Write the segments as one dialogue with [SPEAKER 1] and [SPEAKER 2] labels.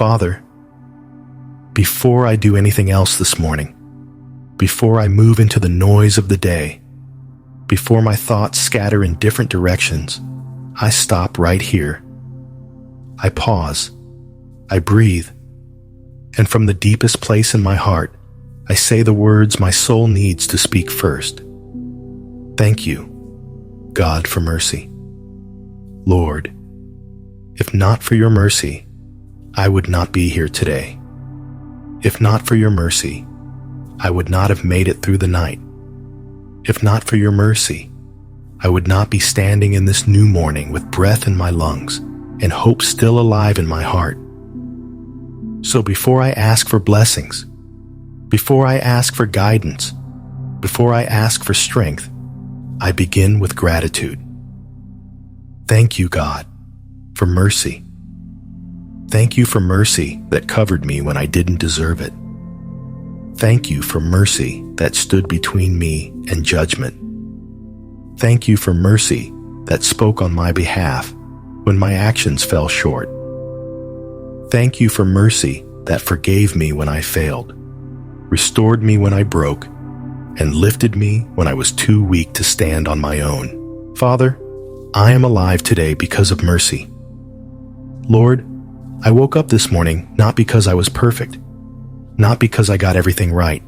[SPEAKER 1] Father, before I do anything else this morning, before I move into the noise of the day, before my thoughts scatter in different directions, I stop right here. I pause. I breathe. And from the deepest place in my heart, I say the words my soul needs to speak first. Thank you, God, for mercy. Lord, if not for your mercy, I would not be here today. If not for your mercy, I would not have made it through the night. If not for your mercy, I would not be standing in this new morning with breath in my lungs and hope still alive in my heart. So before I ask for blessings, before I ask for guidance, before I ask for strength, I begin with gratitude. Thank you, God, for mercy. Thank you for mercy that covered me when I didn't deserve it. Thank you for mercy that stood between me and judgment. Thank you for mercy that spoke on my behalf when my actions fell short. Thank you for mercy that forgave me when I failed, restored me when I broke, and lifted me when I was too weak to stand on my own. Father, I am alive today because of mercy. Lord, I woke up this morning not because I was perfect, not because I got everything right,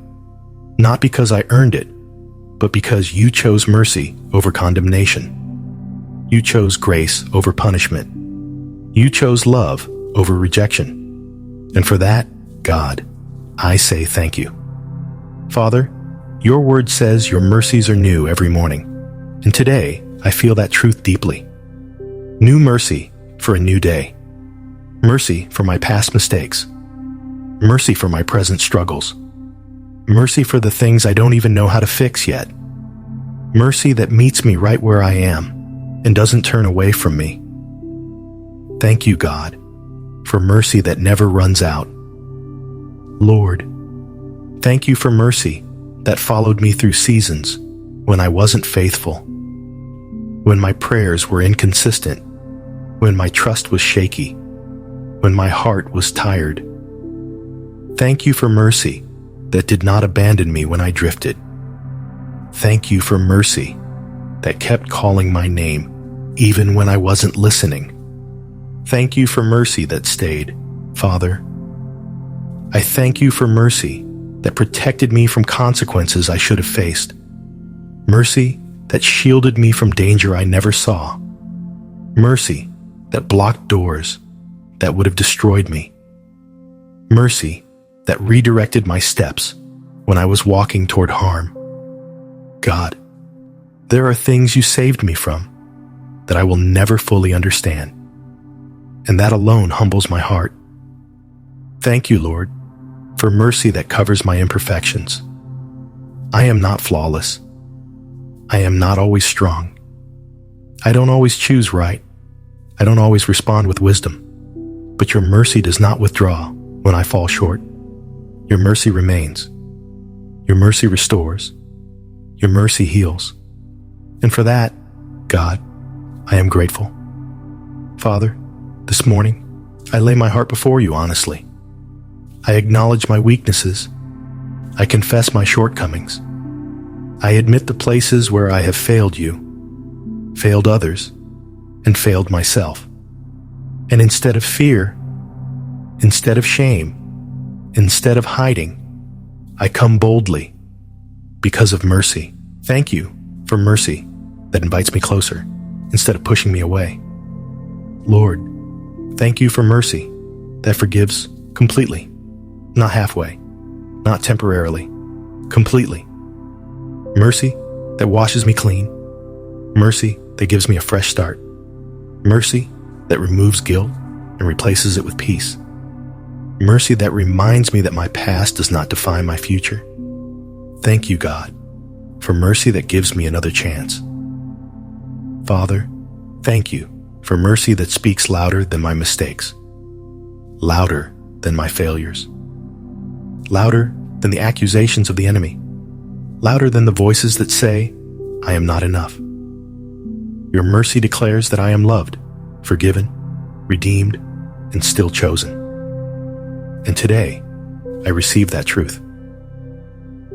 [SPEAKER 1] not because I earned it, but because you chose mercy over condemnation. You chose grace over punishment. You chose love over rejection. And for that, God, I say thank you. Father, your word says your mercies are new every morning. And today, I feel that truth deeply. New mercy for a new day. Mercy for my past mistakes. Mercy for my present struggles. Mercy for the things I don't even know how to fix yet. Mercy that meets me right where I am and doesn't turn away from me. Thank you, God, for mercy that never runs out. Lord, thank you for mercy that followed me through seasons when I wasn't faithful, when my prayers were inconsistent, when my trust was shaky, when my heart was tired. Thank you for mercy that did not abandon me when I drifted. Thank you for mercy that kept calling my name even when I wasn't listening. Thank you for mercy that stayed, Father. I thank you for mercy that protected me from consequences I should have faced. Mercy that shielded me from danger I never saw. Mercy that blocked doors that would have destroyed me. Mercy that redirected my steps when I was walking toward harm. God, there are things you saved me from that I will never fully understand, and that alone humbles my heart. Thank you, Lord, for mercy that covers my imperfections. I am not flawless. I am not always strong. I don't always choose right. I don't always respond with wisdom. But your mercy does not withdraw when I fall short. Your mercy remains. Your mercy restores. Your mercy heals. And for that, God, I am grateful. Father, this morning, I lay my heart before you honestly. I acknowledge my weaknesses. I confess my shortcomings. I admit the places where I have failed you, failed others, and failed myself. And instead of fear, instead of shame, instead of hiding, I come boldly because of mercy. Thank you for mercy that invites me closer instead of pushing me away. Lord, thank you for mercy that forgives completely, not halfway, not temporarily, completely. Mercy that washes me clean. Mercy that gives me a fresh start. Mercy that removes guilt and replaces it with peace. Mercy that reminds me that my past does not define my future. Thank you, God, for mercy that gives me another chance. Father, thank you for mercy that speaks louder than my mistakes, louder than my failures, louder than the accusations of the enemy, louder than the voices that say, I am not enough. Your mercy declares that I am loved, forgiven, redeemed, and still chosen. And today, I receive that truth.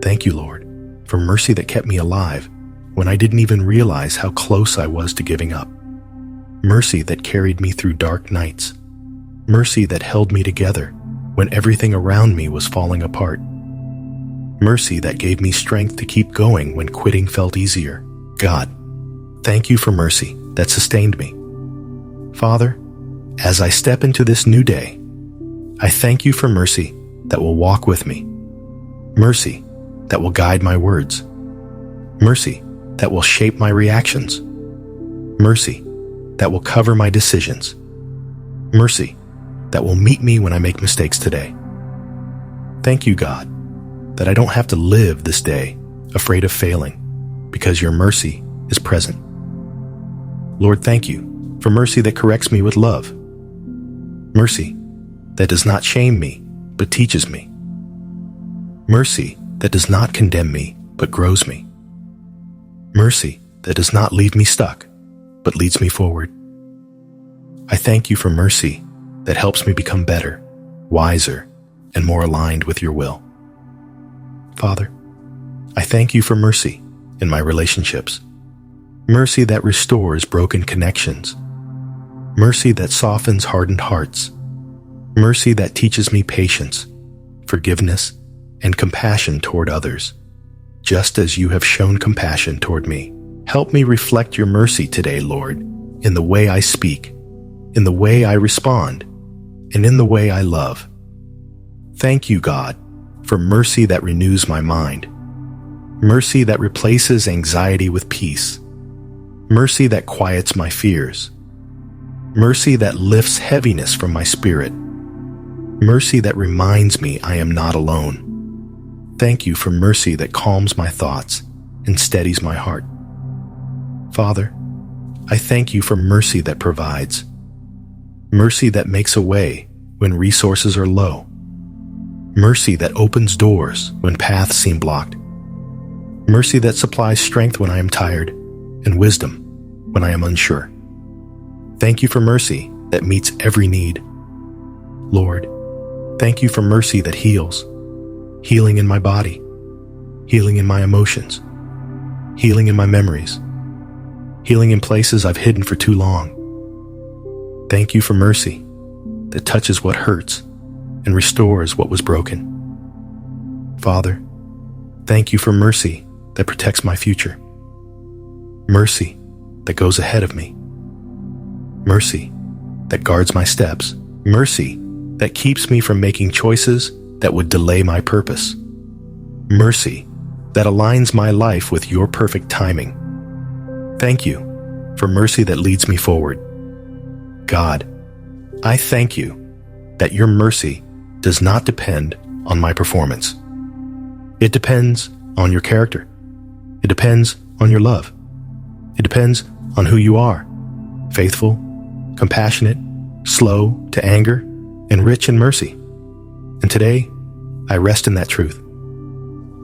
[SPEAKER 1] Thank you, Lord, for mercy that kept me alive when I didn't even realize how close I was to giving up. Mercy that carried me through dark nights. Mercy that held me together when everything around me was falling apart. Mercy that gave me strength to keep going when quitting felt easier. God, thank you for mercy that sustained me. Father, as I step into this new day, I thank you for mercy that will walk with me. Mercy that will guide my words. Mercy that will shape my reactions. Mercy that will cover my decisions. Mercy that will meet me when I make mistakes today. Thank you, God, that I don't have to live this day afraid of failing because your mercy is present. Lord, thank you for mercy that corrects me with love. Mercy that does not shame me but teaches me. Mercy that does not condemn me but grows me. Mercy that does not leave me stuck but leads me forward. I thank you for mercy that helps me become better, wiser, and more aligned with your will. Father, I thank you for mercy in my relationships. Mercy that restores broken connections. Mercy that softens hardened hearts. Mercy that teaches me patience, forgiveness, and compassion toward others, just as you have shown compassion toward me. Help me reflect your mercy today, Lord, in the way I speak, in the way I respond, and in the way I love. Thank you, God, for mercy that renews my mind, mercy that replaces anxiety with peace, mercy that quiets my fears, mercy that lifts heaviness from my spirit, mercy that reminds me I am not alone. Thank you for mercy that calms my thoughts and steadies my heart. Father, I thank you for mercy that provides, mercy that makes a way when resources are low, mercy that opens doors when paths seem blocked, mercy that supplies strength when I am tired, and wisdom when I am unsure. Thank you for mercy that meets every need. Lord, thank you for mercy that heals, healing in my body, healing in my emotions, healing in my memories, healing in places I've hidden for too long. Thank you for mercy that touches what hurts and restores what was broken. Father, thank you for mercy that protects my future, mercy that goes ahead of me, mercy that guards my steps, mercy that keeps me from making choices that would delay my purpose, mercy that aligns my life with your perfect timing. Thank you for mercy that leads me forward. God, I thank you that your mercy does not depend on my performance. It depends on your character. It depends on your love. It depends on who you are, faithful, compassionate, slow to anger, and rich in mercy. And today, I rest in that truth.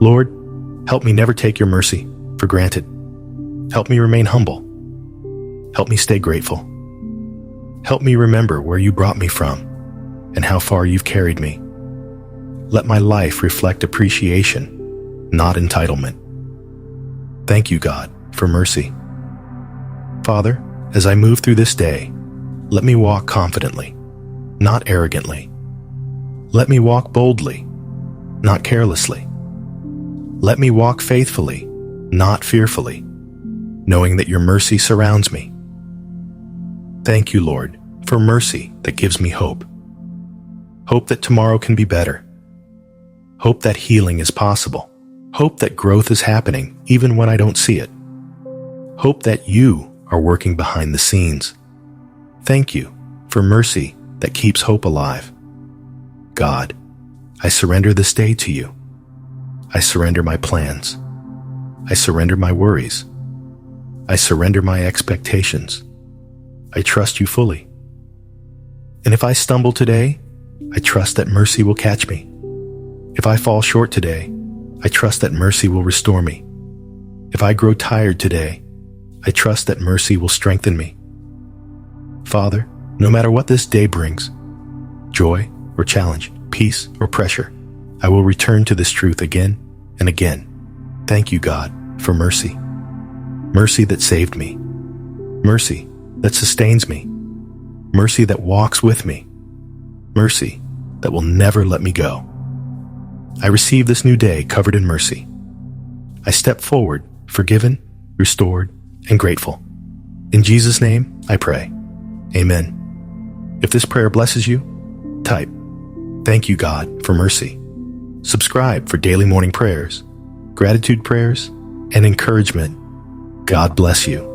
[SPEAKER 1] Lord, help me never take your mercy for granted. Help me remain humble. Help me stay grateful. Help me remember where you brought me from and how far you've carried me. Let my life reflect appreciation, not entitlement. Thank you, God, for mercy. Father, as I move through this day, let me walk confidently, not arrogantly. Let me walk boldly, not carelessly. Let me walk faithfully, not fearfully, knowing that your mercy surrounds me. Thank you, Lord, for mercy that gives me hope. Hope that tomorrow can be better. Hope that healing is possible. Hope that growth is happening even when I don't see it. Hope that you are working behind the scenes. Thank you for mercy that keeps hope alive. God, I surrender this day to you. I surrender my plans. I surrender my worries. I surrender my expectations. I trust you fully. And if I stumble today, I trust that mercy will catch me. If I fall short today, I trust that mercy will restore me. If I grow tired today, I trust that mercy will strengthen me. Father, no matter what this day brings, joy or challenge, peace, or pressure, I will return to this truth again and again. Thank you, God, for mercy. Mercy that saved me. Mercy that sustains me. Mercy that walks with me. Mercy that will never let me go. I receive this new day covered in mercy. I step forward, forgiven, restored, and grateful. In Jesus' name, I pray. Amen. If this prayer blesses you, type, "Thank you, God, for mercy." Subscribe for daily morning prayers, gratitude prayers, and encouragement. God bless you.